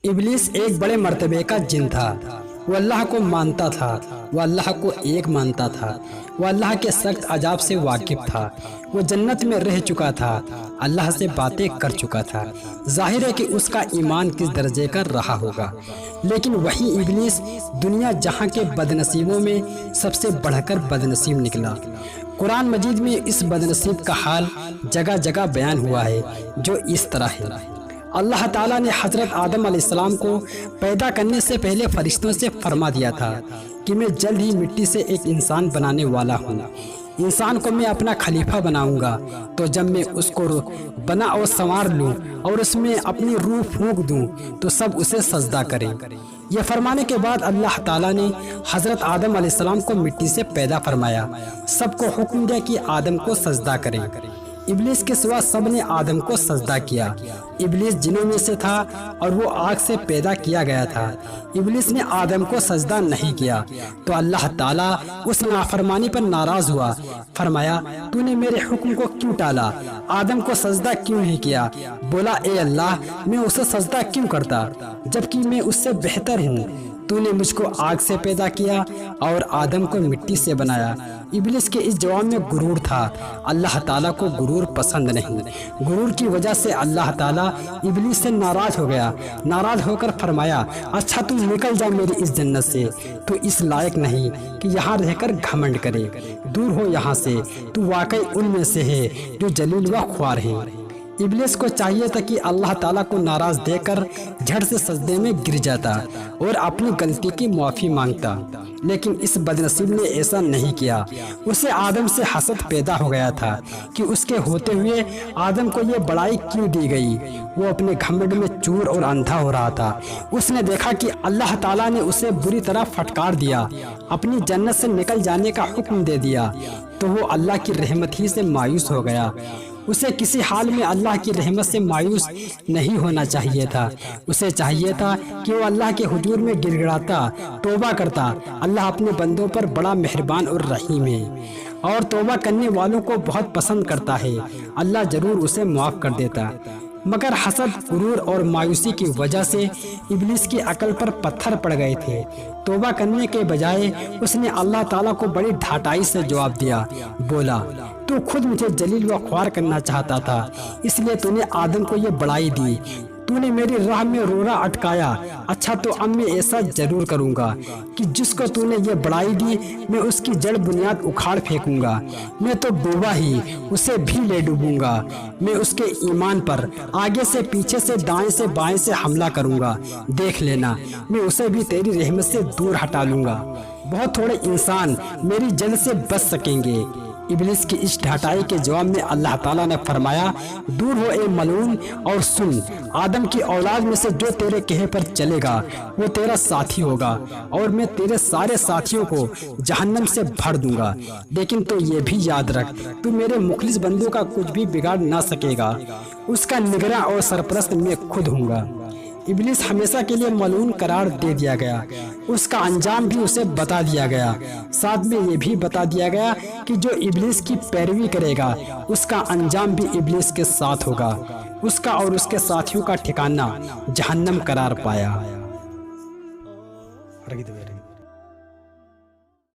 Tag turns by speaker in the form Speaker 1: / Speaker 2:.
Speaker 1: इब्लिस एक बड़े मर्तबे का जिन था। वो अल्लाह को मानता था, वो अल्लाह को एक मानता था, वो अल्लाह के सख्त अजाब से वाकिफ था, वो जन्नत में रह चुका था, अल्लाह से बातें कर चुका था। जाहिर है कि उसका ईमान किस दर्जे का रहा होगा। लेकिन वही इब्लिस दुनिया जहां के बदनसीबों में सबसे बढ़कर बदनसीब निकला। कुरान मजीद में इस बदनसीब का हाल जगह जगह बयान हुआ है, जो इस तरह है। अल्लाह ताला ने हजरत आदम अलैहिस्सलाम को पैदा करने से पहले फरिश्तों से फरमा दिया था कि मैं जल्द ही मिट्टी से एक इंसान बनाने वाला हूँ। इंसान को मैं अपना खलीफा बनाऊंगा, तो जब मैं उसको बना और संवार लूँ और उसमें अपनी रूह फूंक दूँ तो सब उसे सजदा करें। यह फरमाने के बाद अल्लाह ताला ने हजरत आदम अलैहिस्सलाम को मिट्टी से पैदा फरमाया। सबको हुक्म दिया कि आदम को सजदा करें। इब्लिस के सिवा सब ने आदम को सजदा किया। इब्लिस जिनों में से था और वो आग से पैदा किया गया था। इब्लिस ने आदम को सजदा नहीं किया तो अल्लाह ताला उस नाफरमानी पर नाराज हुआ। फरमाया, तूने मेरे हुक्म को क्यों टाला, आदम को सजदा क्यों नहीं किया? बोला, ए अल्लाह, मैं उसे सजदा क्यों करता जबकि मैं उससे बेहतर हूँ। तूने मुझको आग से पैदा किया और आदम को मिट्टी से बनाया। इब्लिस के इस जवाब में गुरूर था। अल्लाह ताला को गुरूर पसंद नहीं। गुरूर की वजह से अल्लाह ताला इब्लिस से नाराज हो गया। नाराज होकर फरमाया, अच्छा तू निकल जा मेरी इस जन्नत से, तू इस लायक नहीं कि यहाँ रहकर घमंड करे। दूर हो यहाँ से, तू वाकई उनमें से है जो जलील व ख्वार हैं। इब्लिस को चाहिए था कि अल्लाह ताला को नाराज देकर झट से सजदे में गिर जाता और अपनी गलती की माफी मांगता, लेकिन इस बदनसीब ने ऐसा नहीं किया। उसे आदम से हसद पैदा हो गया था कि उसके होते हुए आदम को ये बड़ाई क्यों दी गई। वो अपने घमंड में चूर और अंधा हो रहा था। उसने देखा कि अल्लाह ताला ने उसे बुरी तरह फटकार दिया, अपनी जन्नत से निकल जाने का हुक्म दे दिया, तो वो अल्लाह की रहमत ही से मायूस हो गया। उसे किसी हाल में अल्लाह की रहमत से मायूस नहीं होना चाहिए था। उसे चाहिए था कि वो अल्लाह के हुजूर में गिड़गिड़ाता, तौबा करता। अल्लाह अपने बंदों पर बड़ा मेहरबान और रहीम है और तौबा करने वालों को बहुत पसंद करता है। अल्लाह जरूर उसे माफ कर देता। मगर हसद, गुरूर और मायूसी की वजह से इब्लिस की अकल पर पत्थर पड़ गए थे। तौबा करने के बजाय उसने अल्लाह ताला को बड़ी ढाटाई से जवाब दिया। बोला, तू खुद मुझे जलील व ख्वार करना चाहता था, इसलिए तूने आदम को ये बड़ाई दी। तूने मेरी राह में रोना अटकाया। अच्छा तो अब मैं ऐसा जरूर करूंगा कि जिसको तूने ये बड़ाई दी मैं उसकी जड़ बुनियाद उखाड़ फेंकूंगा। मैं तो डूबा ही, उसे भी ले डूबूंगा। मैं उसके ईमान पर आगे से, पीछे से, दाएं से, बाएं से हमला करूंगा। देख लेना, मैं उसे भी तेरी रहमत से दूर हटा लूंगा। बहुत थोड़े इंसान मेरी जड़ से बच सकेंगे। इब्लिस की इस ढाटाई के जवाब में अल्लाह ताला ने फरमाया, दूर हो ए मलून, और सुन, आदम की औलाद में से जो तेरे कहे पर चलेगा वो तेरा साथी होगा और मैं तेरे सारे साथियों को जहन्नम से भर दूंगा। लेकिन तो ये भी याद रख, तू मेरे मुखलिस बंदों का कुछ भी बिगाड़ ना सकेगा। उसका निगरान और सरपरस्त मैं खुद हूँगा। इब्लिस हमेशा के लिए मलून करार दे दिया गया। उसका अंजाम भी उसे बता दिया गया। साथ में ये भी बता दिया गया कि जो इब्लिस की पैरवी करेगा उसका अंजाम भी इब्लिस के साथ होगा। उसका और उसके साथियों का ठिकाना जहन्नम करार पाया।